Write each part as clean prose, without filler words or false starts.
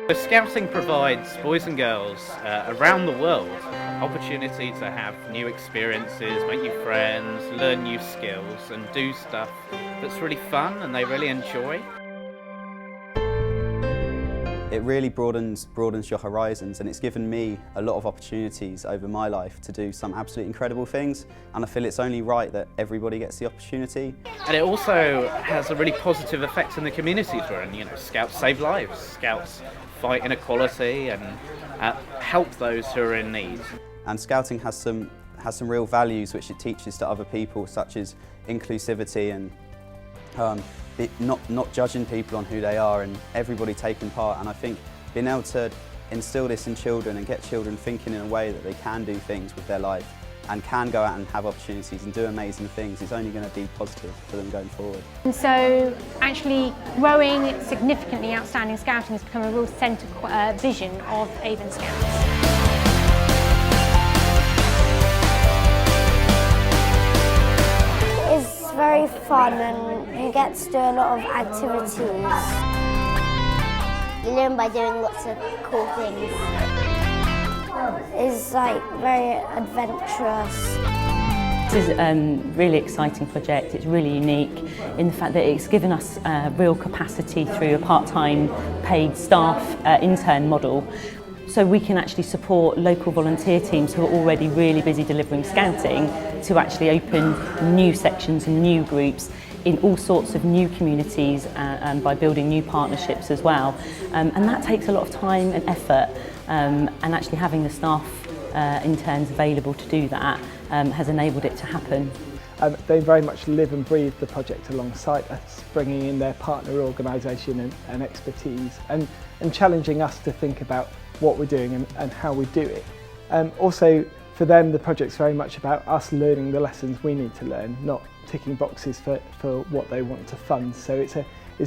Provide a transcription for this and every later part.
So Scouting provides boys and girls around the world opportunity to have new experiences, make new friends, learn new skills and do stuff that's really fun and they really enjoy. It really broadens your horizons, and it's given me a lot of opportunities over my life to do some absolutely incredible things, and I feel it's only right that everybody gets the opportunity. And it also has a really positive effect in the communities we're in. You know, Scouts save lives, Scouts fight inequality and help those who are in need. And Scouting has some real values which it teaches to other people, such as inclusivity and not judging people on who they are, and everybody taking part. And I think being able to instill this in children and get children thinking in a way that they can do things with their life and can go out and have opportunities and do amazing things is only going to be positive for them going forward. And so actually growing significantly outstanding Scouting has become a real centre vision of Avon Scouts. It's very fun and you get to do a lot of activities. You learn by doing lots of cool things. It's like very adventurous. This is a really exciting project. It's really unique in the fact that it's given us real capacity through a part-time paid staff intern model. So we can actually support local volunteer teams who are already really busy delivering Scouting to actually open new sections and new groups in all sorts of new communities and by building new partnerships as well. And that takes a lot of time and effort, and actually having the staff interns available to do that has enabled it to happen. They very much live and breathe the project alongside us, bringing in their partner organisation and expertise and challenging us to think about what we're doing and how we do it. Also, for them, the project's very much about us learning the lessons we need to learn, not ticking boxes for what they want to fund. So it's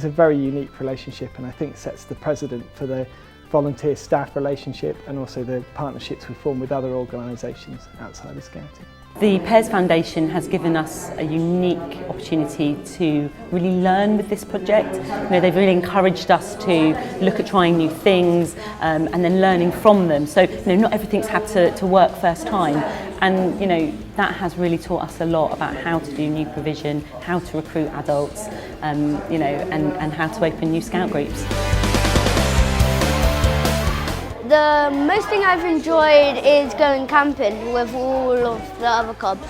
a very unique relationship, and I think sets the precedent for the volunteer-staff relationship and also the partnerships we form with other organisations outside of Scouting. The Pears Foundation has given us a unique opportunity to really learn with this project. You know, they've really encouraged us to look at trying new things and then learning from them. So, you know, not everything's had to work first time, and you know that has really taught us a lot about how to do new provision, how to recruit adults, you know, and how to open new Scout groups. The most thing I've enjoyed is going camping with all of the other cubs.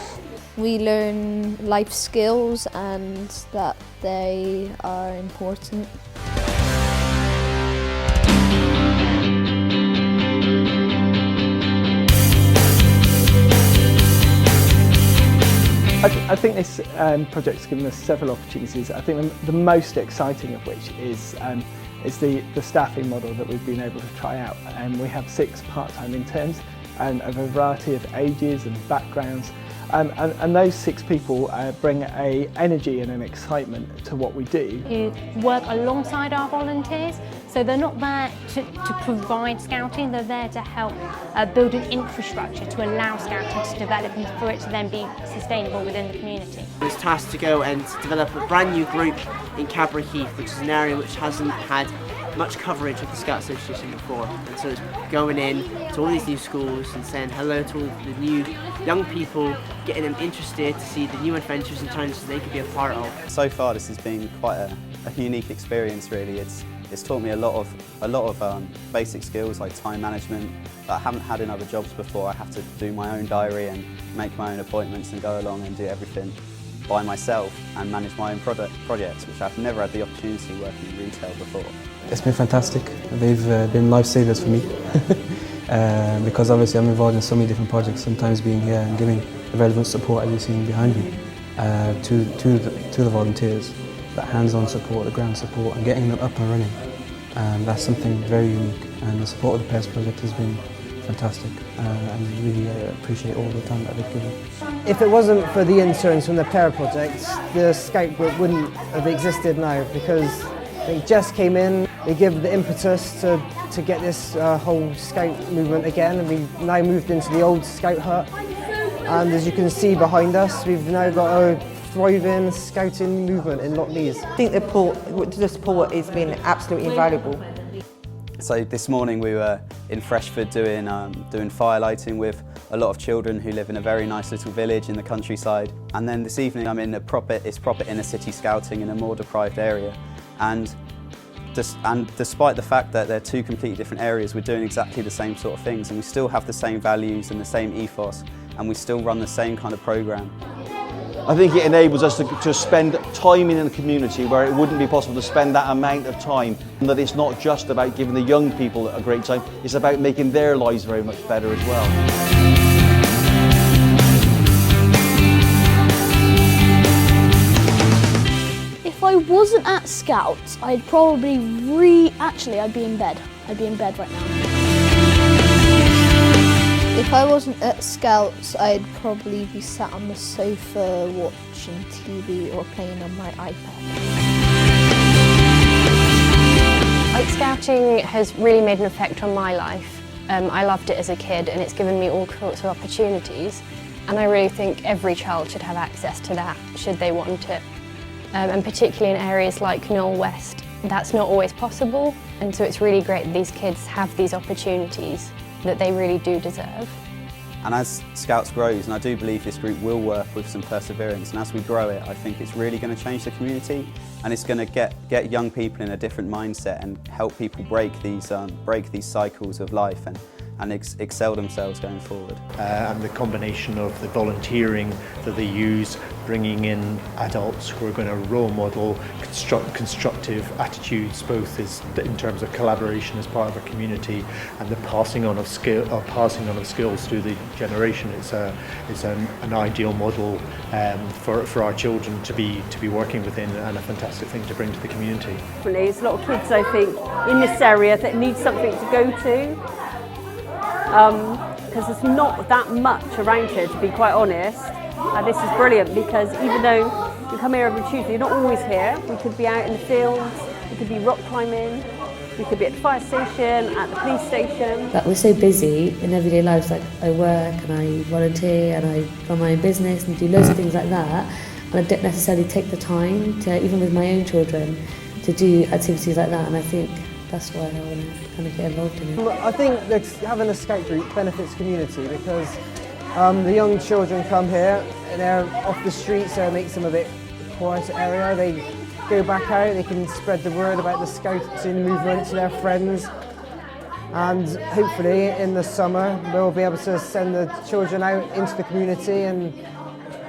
We learn life skills and that they are important. I think this project's given us several opportunities. I think the most exciting of which is the staffing model that we've been able to try out. We have 6 part-time interns and of a variety of ages and backgrounds. And those 6 people bring an energy and an excitement to what we do. You work alongside our volunteers, so they're not there to provide Scouting, they're there to help build an infrastructure to allow Scouting to develop and for it to then be sustainable within the community. I was tasked to go and develop a brand new group in Cadbury Heath, which is an area which hasn't had much coverage of the Scout Association before, and so it's going in to all these new schools and saying hello to all the new young people, getting them interested to see the new adventures and challenges they could be a part of. So far this has been quite a unique experience really. It's taught me a lot of basic skills like time management that I haven't had in other jobs before. I have to do my own diary and make my own appointments and go along and do everything by myself and manage my own projects, which I've never had the opportunity working in retail before. It's been fantastic. They've been lifesavers for me because obviously I'm involved in so many different projects, sometimes being here and giving the relevant support, as you've seen behind me, to the volunteers, that hands-on support, the ground support and getting them up and running. That's something very unique, and the support of the Pears project has been fantastic, and really appreciate all the time that they've given. If it wasn't for the interns from the Pears project, the Scout group wouldn't have existed now, because they just came in, they give the impetus to get this whole Scout movement again, and we've now moved into the old Scout hut, and as you can see behind us, we've now got a thriving Scouting movement in Lockleys. I think the support has been absolutely invaluable. So this morning we were in Freshford doing firelighting with a lot of children who live in a very nice little village in the countryside. And then this evening I'm in proper inner city scouting in a more deprived area. And despite the fact that they're two completely different areas, we're doing exactly the same sort of things, and we still have the same values and the same ethos, and we still run the same kind of program. I think it enables us to spend time in a community where it wouldn't be possible to spend that amount of time, and that it's not just about giving the young people a great time, it's about making their lives very much better as well. If I wasn't at Scouts, I'd probably I'd be in bed. I'd be in bed right now. If I wasn't at Scouts, I'd probably be sat on the sofa watching TV or playing on my iPad. Scouting has really made an effect on my life. I loved it as a kid, and it's given me all sorts of opportunities, and I really think every child should have access to that should they want it. And particularly in areas like Knoll West, that's not always possible, and so it's really great that these kids have these opportunities that they really do deserve. And as Scouts grows, and I do believe this group will work with some perseverance, and as we grow it, I think it's really going to change the community, and it's going to get young people in a different mindset and help people break these cycles of life and excel themselves going forward. And the combination of the volunteering that they use, bringing in adults who are going to role model constructive attitudes, both in terms of collaboration as part of a community and the passing on of skills through the generation. It's an ideal model for our children to be working within, and a fantastic thing to bring to the community. There's a lot of kids, I think, in this area that need something to go to. Because there's not that much around here, to be quite honest, and this is brilliant because even though you come here every Tuesday, you're not always here. We could be out in the fields, we could be rock climbing, we could be at the fire station, at the police station. Like, we're so busy in everyday lives, like I work and I volunteer and I run my own business and do loads of things like that, and I don't necessarily take the time to, even with my own children, to do activities like that, and I think that's why I want to kind of get involved in it. I think that having a scout group benefits community because the young children come here and they're off the streets, so it makes them a bit quieter area. They go back out, they can spread the word about the scouting movement to their friends, and hopefully in the summer we'll be able to send the children out into the community and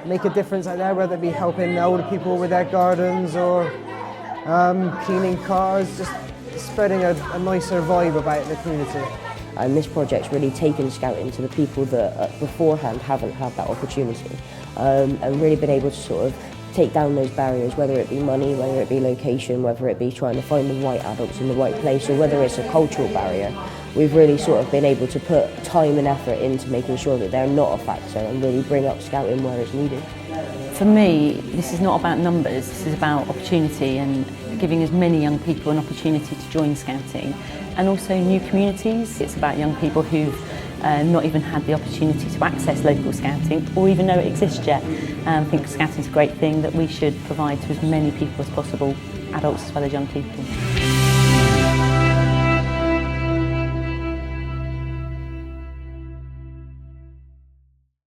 make a difference out there, whether it be helping older people with their gardens or cleaning cars, just spreading a nicer vibe about the community. And this project's really taken scouting to the people that beforehand haven't had that opportunity, and really been able to sort of take down those barriers, whether it be money, whether it be location, whether it be trying to find the right adults in the right place, or whether it's a cultural barrier. We've really sort of been able to put time and effort into making sure that they're not a factor and really bring up scouting where it's needed. For me, this is not about numbers, this is about opportunity and giving as many young people an opportunity to join scouting, and also new communities. It's about young people who've not even had the opportunity to access local scouting or even know it exists yet. I think scouting is a great thing that we should provide to as many people as possible, adults as well as young people.